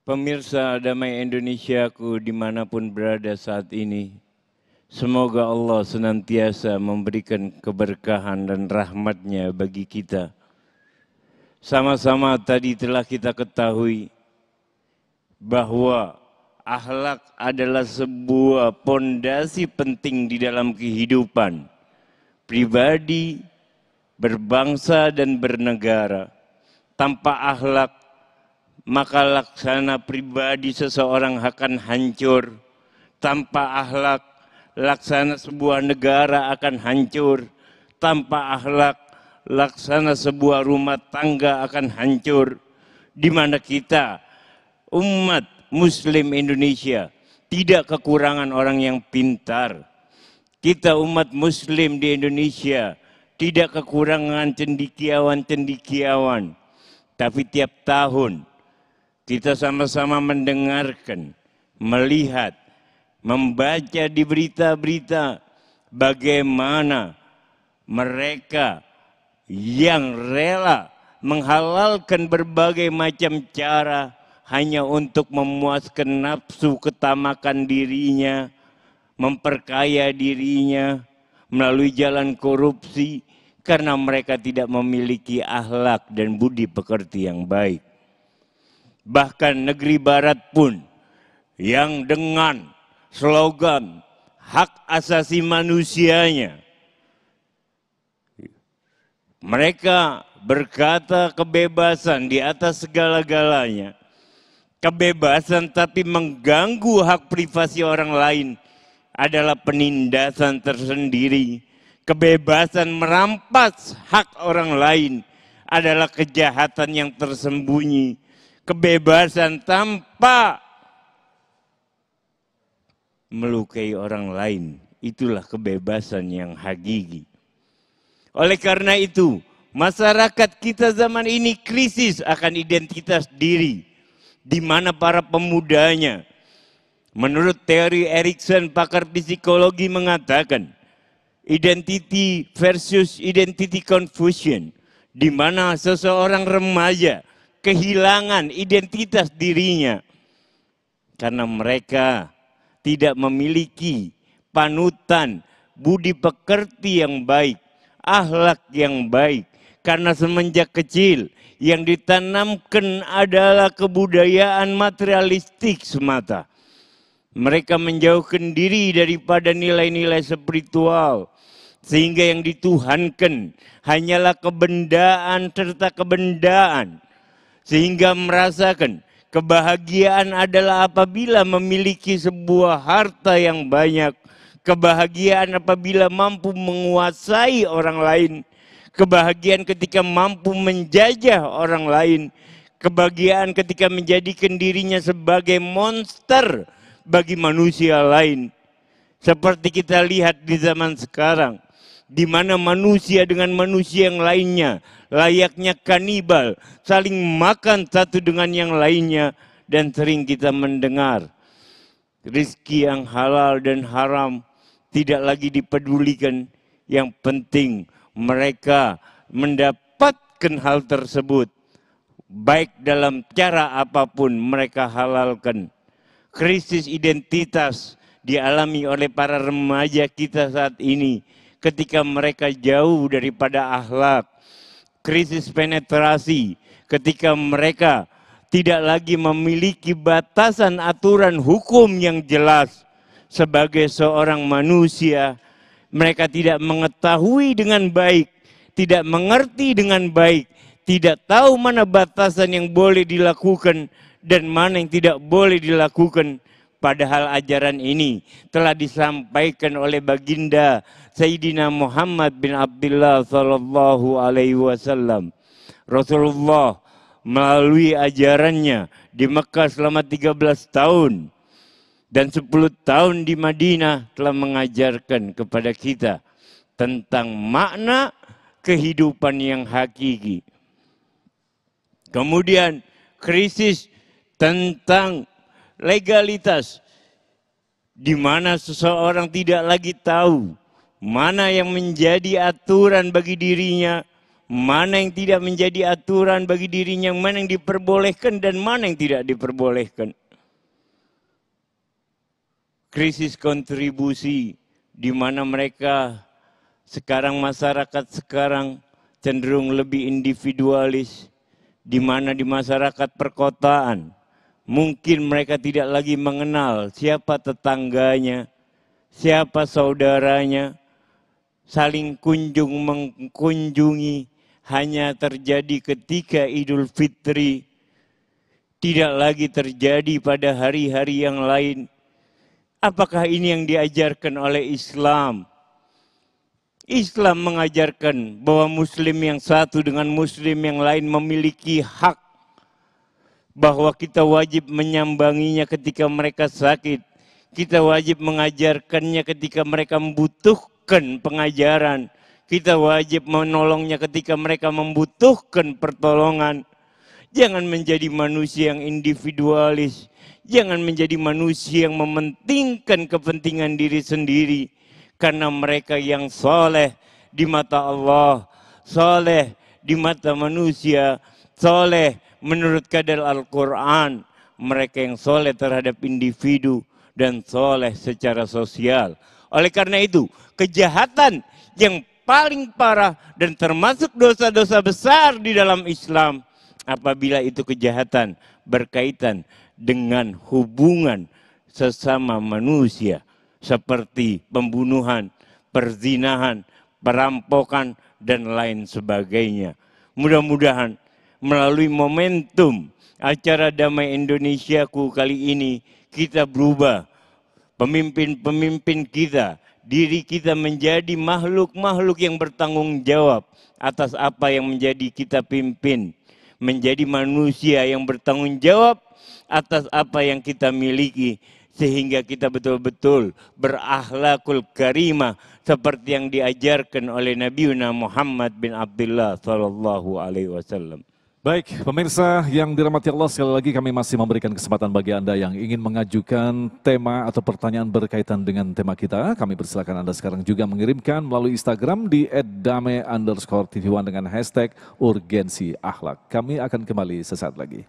Pemirsa Damai Indonesiaku dimanapun berada saat ini, semoga Allah senantiasa memberikan keberkahan dan rahmat-Nya bagi kita. Sama-sama tadi telah kita ketahui bahwa akhlak adalah sebuah pondasi penting di dalam kehidupan pribadi, berbangsa dan bernegara. Tanpa akhlak, maka laksana pribadi seseorang akan hancur. Tanpa akhlak, laksana sebuah negara akan hancur. Tanpa akhlak, laksana sebuah rumah tangga akan hancur. Di mana kita, umat Muslim Indonesia, tidak kekurangan orang yang pintar. Kita umat Muslim di Indonesia tidak kekurangan cendekiawan-cendekiawan. Tapi tiap tahun kita sama-sama mendengarkan, melihat, membaca di berita-berita bagaimana mereka yang rela menghalalkan berbagai macam cara hanya untuk memuaskan nafsu ketamakan dirinya, memperkaya dirinya melalui jalan korupsi karena mereka tidak memiliki akhlak dan budi pekerti yang baik. Bahkan negeri barat pun yang dengan slogan hak asasi manusianya, mereka berkata kebebasan di atas segala-galanya. Kebebasan tapi mengganggu hak privasi orang lain adalah penindasan tersendiri. Kebebasan merampas hak orang lain adalah kejahatan yang tersembunyi. Kebebasan tanpa melukai orang lain, itulah kebebasan yang hakiki. Oleh karena itu, masyarakat kita zaman ini krisis akan identitas diri, di mana para pemudanya, menurut teori Erikson, pakar psikologi mengatakan, identity versus identity confusion, di mana seseorang remaja kehilangan identitas dirinya karena mereka tidak memiliki panutan budi pekerti yang baik, akhlak yang baik, karena semenjak kecil yang ditanamkan adalah kebudayaan materialistik semata. Mereka menjauhkan diri daripada nilai-nilai spiritual, sehingga yang dituhankan hanyalah kebendaan serta kebendaan. Sehingga merasakan kebahagiaan adalah apabila memiliki sebuah harta yang banyak. Kebahagiaan apabila mampu menguasai orang lain. Kebahagiaan ketika mampu menjajah orang lain. Kebahagiaan ketika menjadikan dirinya sebagai monster bagi manusia lain. Seperti kita lihat di zaman sekarang, di mana manusia dengan manusia yang lainnya layaknya kanibal, saling makan satu dengan yang lainnya, dan sering kita mendengar rizki yang halal dan haram tidak lagi dipedulikan. Yang penting mereka mendapatkan hal tersebut, baik dalam cara apapun mereka halalkan. Krisis identitas dialami oleh para remaja kita saat ini ketika mereka jauh daripada akhlak. Krisis penetrasi ketika mereka tidak lagi memiliki batasan aturan hukum yang jelas. Sebagai seorang manusia, mereka tidak mengetahui dengan baik, tidak mengerti dengan baik, tidak tahu mana batasan yang boleh dilakukan dan mana yang tidak boleh dilakukan. Padahal ajaran ini telah disampaikan oleh baginda Sayyidina Muhammad bin Abdullah sallallahu alaihi wasallam. Rasulullah melalui ajarannya di Mekah selama 13 tahun dan 10 tahun di Madinah telah mengajarkan kepada kita tentang makna kehidupan yang hakiki. Kemudian krisis tentang legalitas, di mana seseorang tidak lagi tahu mana yang menjadi aturan bagi dirinya, mana yang tidak menjadi aturan bagi dirinya, mana yang diperbolehkan dan mana yang tidak diperbolehkan. Krisis kontribusi di mana mereka sekarang, masyarakat sekarang cenderung lebih individualis, di mana di masyarakat perkotaan mungkin mereka tidak lagi mengenal siapa tetangganya, siapa saudaranya, saling mengunjungi hanya terjadi ketika Idul Fitri, tidak lagi terjadi pada hari-hari yang lain. Apakah ini yang diajarkan oleh Islam? Islam mengajarkan bahwa muslim yang satu dengan muslim yang lain memiliki hak, bahwa kita wajib menyambanginya ketika mereka sakit, kita wajib mengajarkannya ketika mereka membutuhkan pengajaran, kita wajib menolongnya ketika mereka membutuhkan pertolongan. Jangan menjadi manusia yang individualis, jangan menjadi manusia yang mementingkan kepentingan diri sendiri. Karena mereka yang soleh di mata Allah, soleh di mata manusia, soleh menurut kadar Al-Quran. Mereka yang soleh terhadap individu dan soleh secara sosial. Oleh karena itu, kejahatan yang paling parah dan termasuk dosa-dosa besar di dalam Islam, apabila itu kejahatan berkaitan dengan hubungan sesama manusia, seperti pembunuhan, perzinahan, perampokan, dan lain sebagainya. Mudah-mudahan melalui momentum acara Damai Indonesiaku kali ini, kita berubah, pemimpin-pemimpin kita, diri kita menjadi makhluk-makhluk yang bertanggung jawab atas apa yang menjadi kita pimpin. Menjadi manusia yang bertanggung jawab atas apa yang kita miliki, sehingga kita betul-betul berakhlakul karimah seperti yang diajarkan oleh Nabi Muhammad bin Abdullah sallallahu alaihi wasallam. Baik, pemirsa yang dirahmati Allah, sekali lagi kami masih memberikan kesempatan bagi Anda yang ingin mengajukan tema atau pertanyaan berkaitan dengan tema kita. Kami persilakan Anda sekarang juga mengirimkan melalui Instagram di @dame_tv1 dengan hashtag urgensi akhlak. Kami akan kembali sesaat lagi.